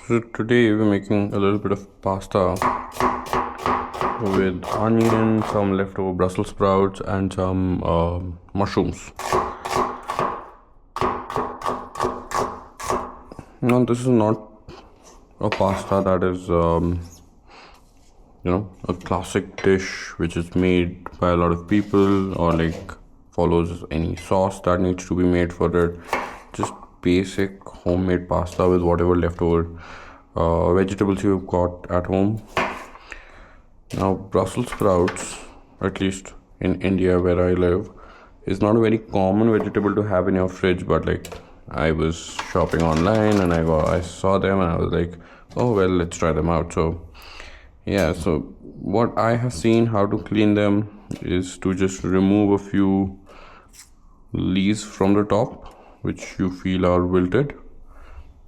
So today we're making a little bit of pasta with onion, some leftover Brussels sprouts, and some mushrooms. Now this is not a pasta that is a classic dish which is made by a lot of people or like follows any sauce that needs to be made for it. Just basic homemade pasta with whatever leftover vegetables you've got at home. Now Brussels sprouts, at least in India where I live, is not a very common vegetable to have in your fridge, but like I was shopping online and I saw them and I was like, oh well, let's try them out. So yeah, so what I have seen how to clean them is to just remove a few leaves from the top which you feel are wilted,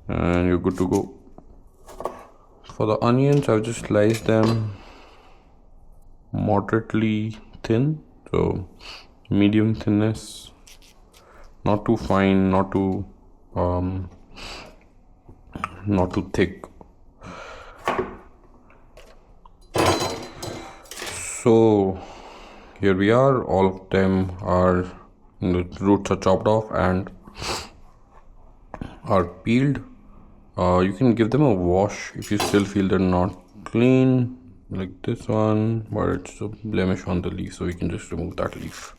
and you're good to go. For the onions, I've just sliced them moderately thin, so medium thinness, not too fine, not too thick. So here we are, all of them are, the roots are chopped off and are peeled. You can give them a wash if you still feel they're not clean, like this one, but it's a blemish on the leaf, so we can just remove that leaf.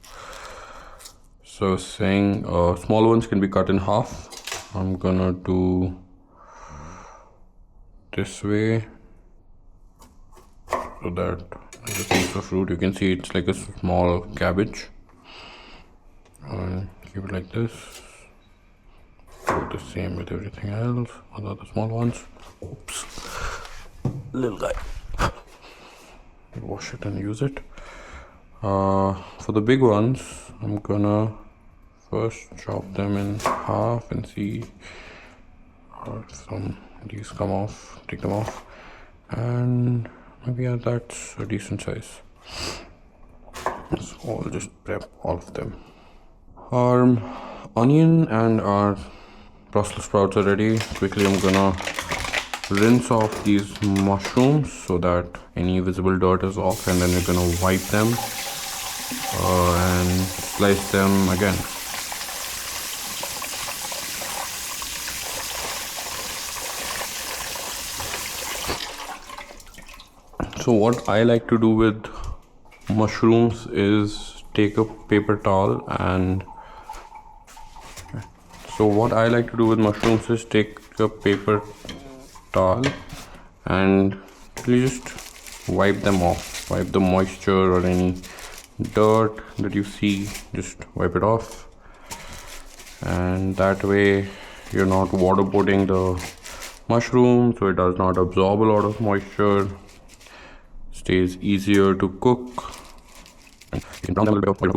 So saying small ones can be cut in half. I'm gonna do this way so that there's a piece of fruit. You can see it's like a small cabbage, and keep it like this. Do the same with everything else, other the small ones. Oops, little guy. Wash it and use it. For the big ones, I'm gonna first chop them in half and see if some leaves come off, take them off, and maybe that's a decent size. So I'll just prep all of them. Our onion and our Brussels sprouts are ready. Quickly I'm gonna rinse off these mushrooms so that any visible dirt is off, and then we're gonna wipe them and slice them again. So what I like to do with mushrooms is take a paper towel and you just wipe them off, wipe the moisture or any dirt that you see, just wipe it off, and that way you're not waterboarding the mushroom, so it does not absorb a lot of moisture, stays easier to cook. You can brown them a little bit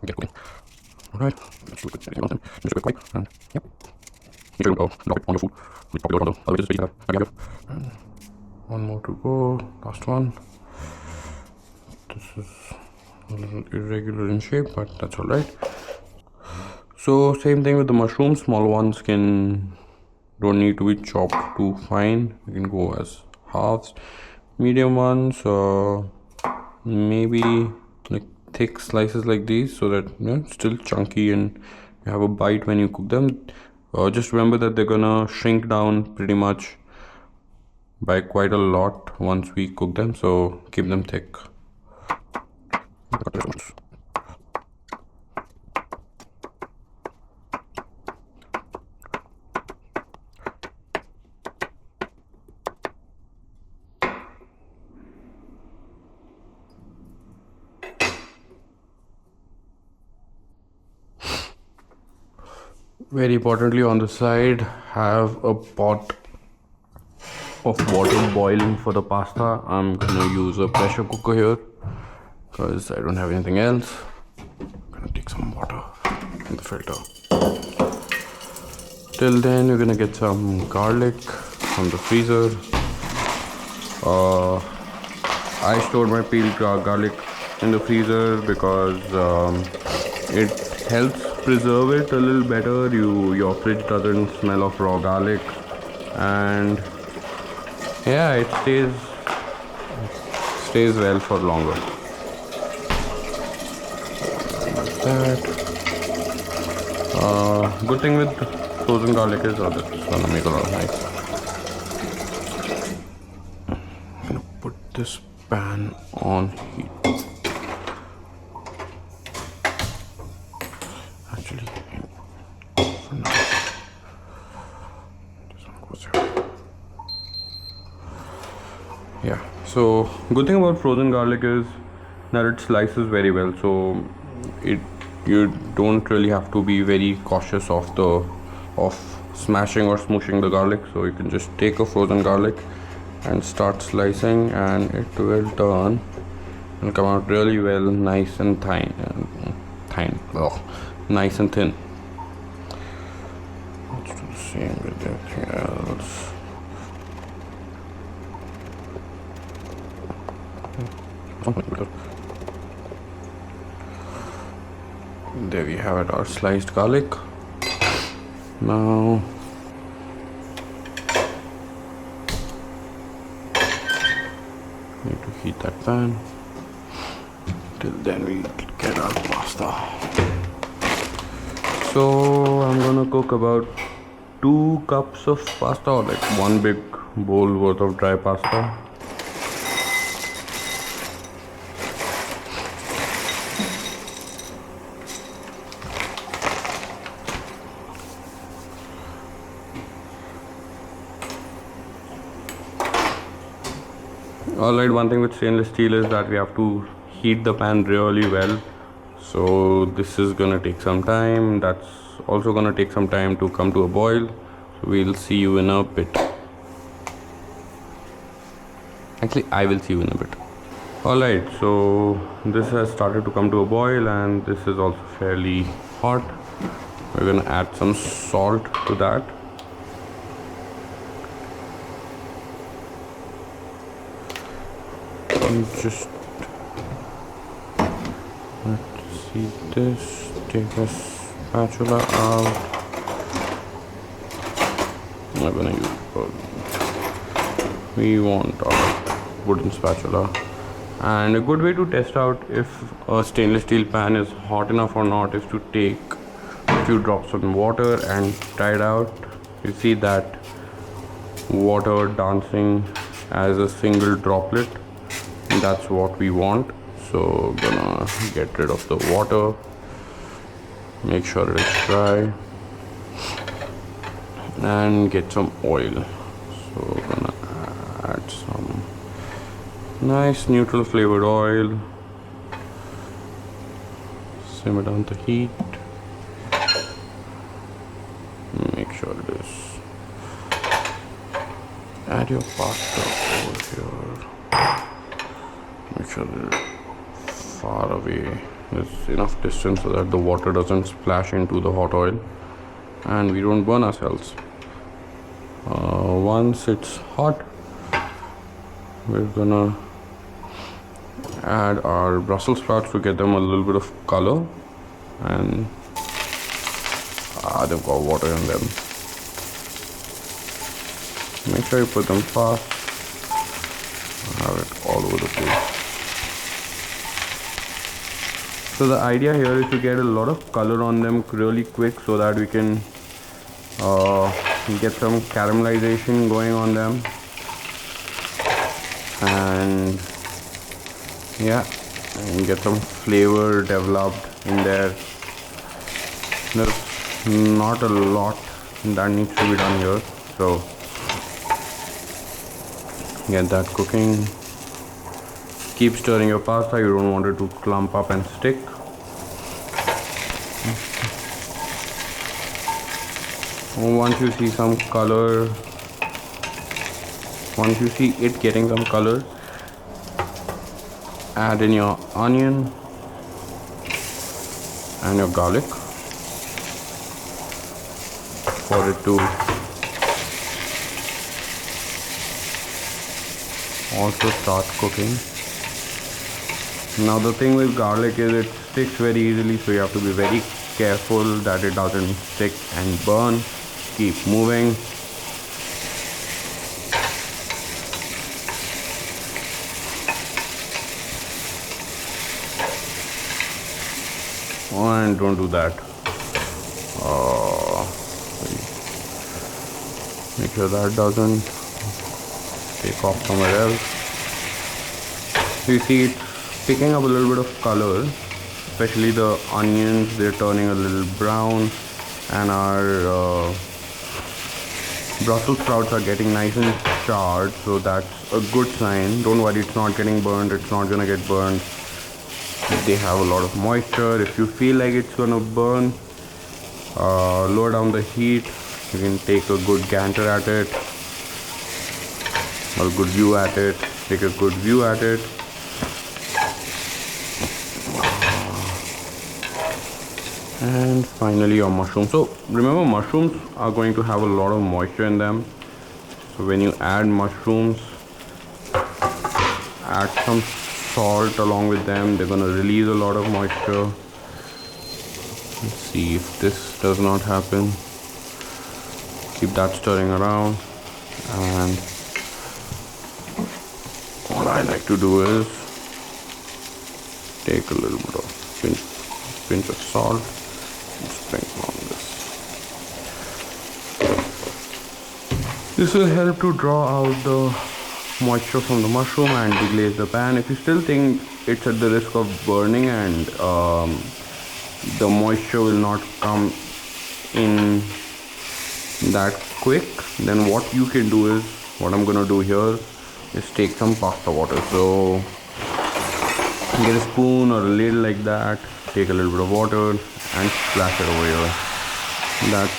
get cooking. Alright, let's do it. Just a quick wipe, and yep. Make sure you don't drop it on your food. It's probably on the other edges, you have. And one more to go, last one. This is a little irregular in shape, but that's alright. So same thing with the mushrooms. Small ones don't need to be chopped too fine. You can go as halves. Medium ones, maybe like thick slices like these, so that it's still chunky and you have a bite when you cook them. Just remember that they're gonna shrink down pretty much by quite a lot once we cook them, so keep them thick. Very importantly, on the side, have a pot of water boiling for the pasta. I'm gonna use a pressure cooker here because I don't have anything else. I'm gonna take some water in the filter. Till then, you're gonna get some garlic from the freezer. I stored my peeled garlic in the freezer because it helps preserve it a little better. Your fridge doesn't smell of raw garlic and yeah, it stays well for longer. That good thing with frozen garlic is that it's gonna make a lot of noise. I'm gonna put this pan on heat. Actually, for now, this one goes here. Yeah, so good thing about frozen garlic is that it slices very well, so you don't really have to be very cautious of smashing or smooshing the garlic. So you can just take a frozen garlic and start slicing, and it will turn and come out really well, nice and nice and thin. Let's do the same with everything else. There we have it, our sliced garlic. Now need to heat that pan. Till then we get our pasta. So I'm gonna cook about 2 cups of pasta, or like 1 big bowl worth of dry pasta. Alright, one thing with stainless steel is that we have to heat the pan really well. So this is gonna take some time. That's also gonna take some time to come to a boil. So we'll see you in a bit. Actually, I will see you in a bit. Alright, so this has started to come to a boil, and this is also fairly hot. We're gonna add some salt to that. Just let's see this. Take a spatula out. I'm gonna use we want our wooden spatula. And a good way to test out if a stainless steel pan is hot enough or not is to take a few drops of water and try it out. You see that water dancing as a single droplet. That's what we want. So gonna get rid of the water, make sure it is dry, and get some oil. So gonna add some nice neutral flavored oil. Simmer down the heat. Make sure it is. Add your pasta over here. Make sure that it's far away. There's enough distance so that the water doesn't splash into the hot oil and we don't burn ourselves. Once it's hot, we're gonna add our Brussels sprouts to get them a little bit of color, and they've got water in them. Make sure you put them fast. Have it all over the place. So the idea here is to get a lot of color on them really quick so that we can get some caramelization going on them, and yeah, and get some flavor developed in there. There's not a lot that needs to be done here, so get that cooking. Keep stirring your pasta, you don't want it to clump up and stick. Once you see some color, once you see it getting some color, add in your onion and your garlic for it to also start cooking. Now the thing with garlic is it sticks very easily, so you have to be very careful that it doesn't stick and burn. Keep moving. and don't do that. Make sure that doesn't take off somewhere else. So you see it's picking up a little bit of color, especially the onions. They're turning a little brown, and our Brussels sprouts are getting nice and charred, so that's a good sign. Don't worry, it's not getting burned, it's not gonna get burned. They have a lot of moisture. If you feel like it's gonna burn, lower down the heat. You can take a good gander at it, or a good view at it. Take a good view at it. And finally your mushrooms. So remember, mushrooms are going to have a lot of moisture in them. So when you add mushrooms, add some salt along with them. They're going to release a lot of moisture. Let's see if this does not happen. Keep that stirring around. And what I like to do is take a little bit of pinch of salt and sprinkle on this. This will help to draw out the moisture from the mushroom and deglaze the pan. If you still think it's at the risk of burning and the moisture will not come in that quick, then what you can do is, what I'm gonna do here is take some pasta water. So get a spoon or a ladle like that, take a little bit of water and splash it over here. That's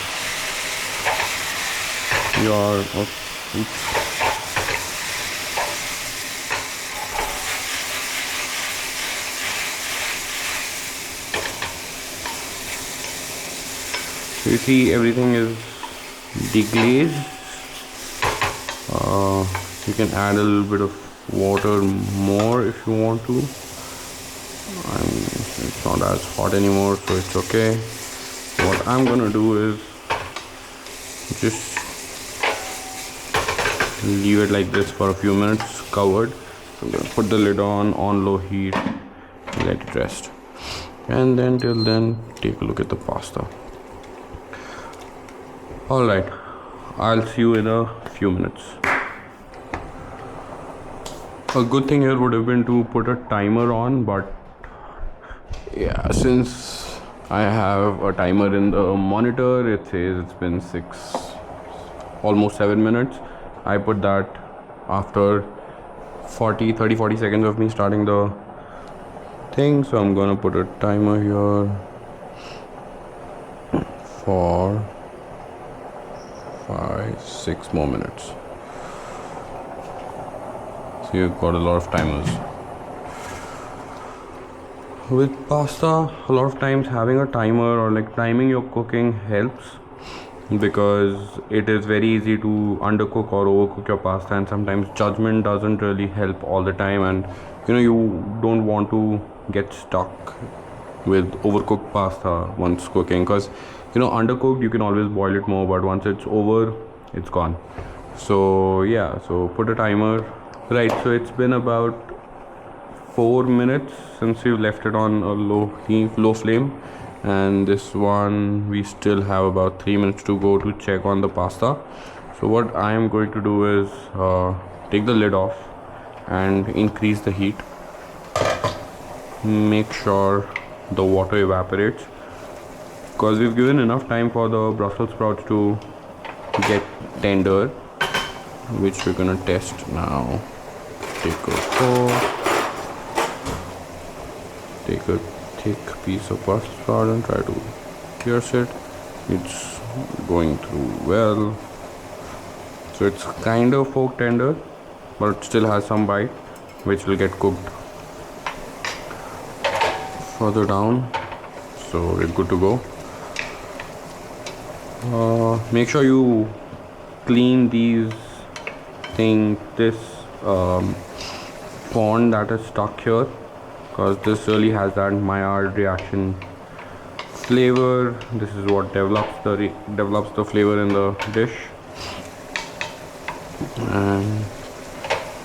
your So you see everything is deglazed. You can add a little bit of water more if you want to. It's not as hot anymore, so it's okay. What I'm gonna do is just leave it like this for a few minutes covered. So I'm gonna put the lid on low heat, let it rest, and then till then take a look at the pasta. Alright, I'll see you in a few minutes. A good thing here would have been to put a timer on, but yeah, since I have a timer in the monitor, it says it's been almost 7 minutes. I put that after 30-40 seconds of me starting the thing, so I'm gonna put a timer here for 5-6 more minutes. So you've got a lot of timers. With pasta, a lot of times having a timer or like timing your cooking helps, because it is very easy to undercook or overcook your pasta, and sometimes judgment doesn't really help all the time, and you don't want to get stuck with overcooked pasta once cooking, because undercooked you can always boil it more, but once it's over, it's gone. So yeah, so put a timer. Right, so it's been about 4 minutes since we've left it on a low flame, and this one we still have about 3 minutes to go to check on the pasta. So what I am going to do is take the lid off and increase the heat. Make sure the water evaporates, because we've given enough time for the Brussels sprouts to get tender, which we're gonna test now. Take a thick piece of Brussels sprout and try to pierce it. It's going through well. So it's kind of fork tender, but it still has some bite, which will get cooked further down. So we're good to go. Make sure you clean this pond that is stuck here, because this really has that Maillard reaction flavor. This is what develops the flavor in the dish. And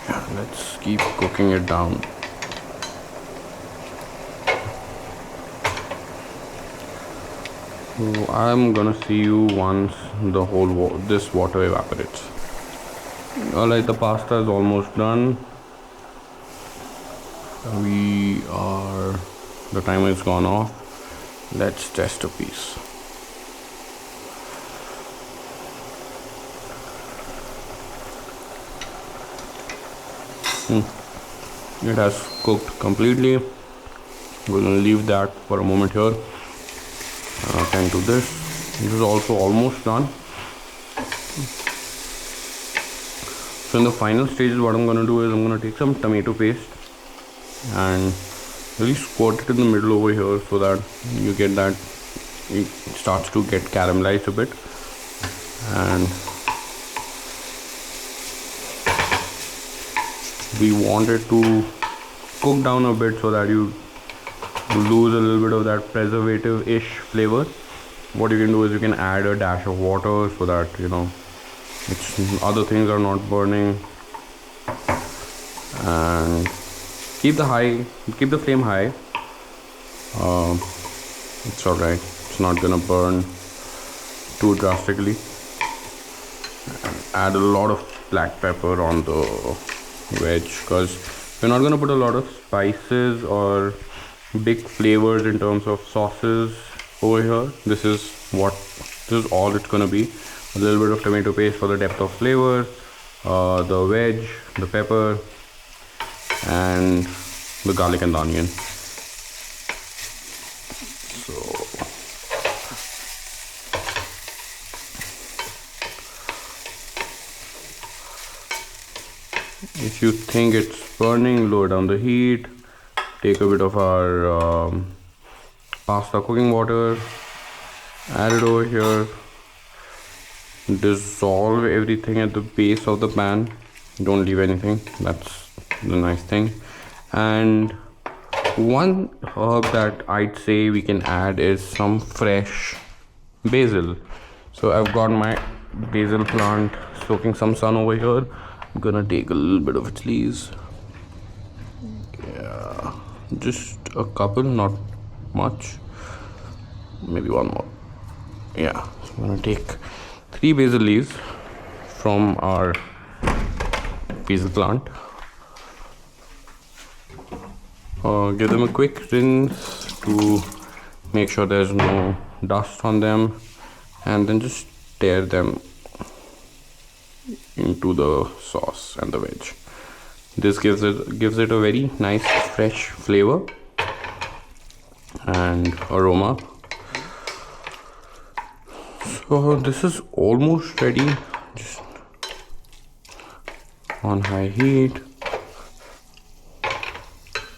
yeah, let's keep cooking it down. So I'm gonna see you once the whole this water evaporates. Alright, the pasta is almost done. The timer is gone off. Let's test a piece. It has cooked completely. We're gonna leave that for a moment here. Attend to this. This is also almost done. So in the final stages, what I'm gonna do is I'm gonna take some tomato paste and really squirt it in the middle over here so that you get that it starts to get caramelized a bit, and we want it to cook down a bit so that you lose a little bit of that preservative-ish flavor. What you can do is you can add a dash of water so that other things are not burning, and keep the flame high. It's alright, it's not gonna burn too drastically. And add a lot of black pepper on the veg, because we're not gonna put a lot of spices or big flavors in terms of sauces over here. This is all it's gonna be. A little bit of tomato paste for the depth of flavor, the veg, the pepper, and the garlic and the onion. So if you think it's burning, lower down the heat. Take a bit of our pasta cooking water, add it over here, dissolve everything at the base of the pan, don't leave anything, that's the nice thing. And one herb that I'd say we can add is some fresh basil. So I've got my basil plant soaking some sun over here. I'm gonna take a little bit of its leaves. Yeah, just a couple, not much, maybe one more. Yeah, so I'm gonna take 3 basil leaves from our basil plant. Give them a quick rinse to make sure there's no dust on them, and then just stir them into the sauce and the veg. This gives it a very nice fresh flavor and aroma. So this is almost ready, just on high heat.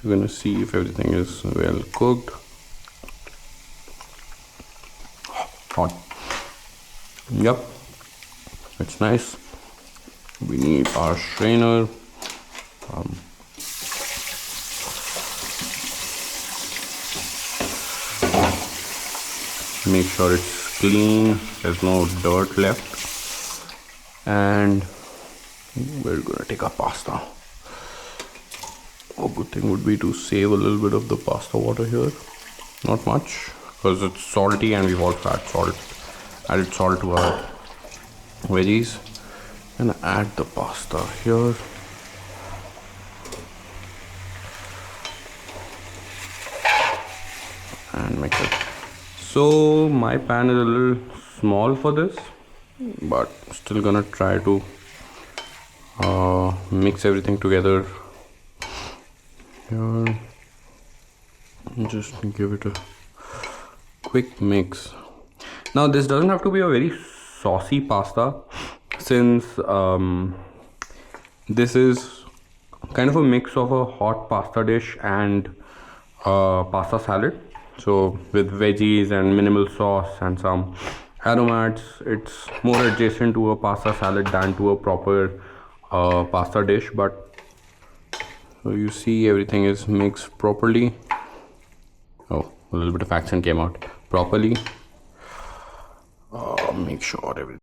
We're gonna see if everything is well cooked. Hot. Yep, it's nice. We need our strainer. Make sure it's clean, there's no dirt left, and we're gonna take our pasta. A good thing would be to save a little bit of the pasta water here, not much, because it's salty and we've also added salt to our veggies. And add the pasta here. And mix it. So my pan is a little small for this, but still gonna try to mix everything together here. Just give it a quick mix. Now this doesn't have to be a very saucy pasta, since this is kind of a mix of a hot pasta dish and pasta salad. So with veggies and minimal sauce and some aromats, it's more adjacent to a pasta salad than to a proper pasta dish. But so you see everything is mixed properly. Oh, a little bit of accent came out. Properly. Make sure everything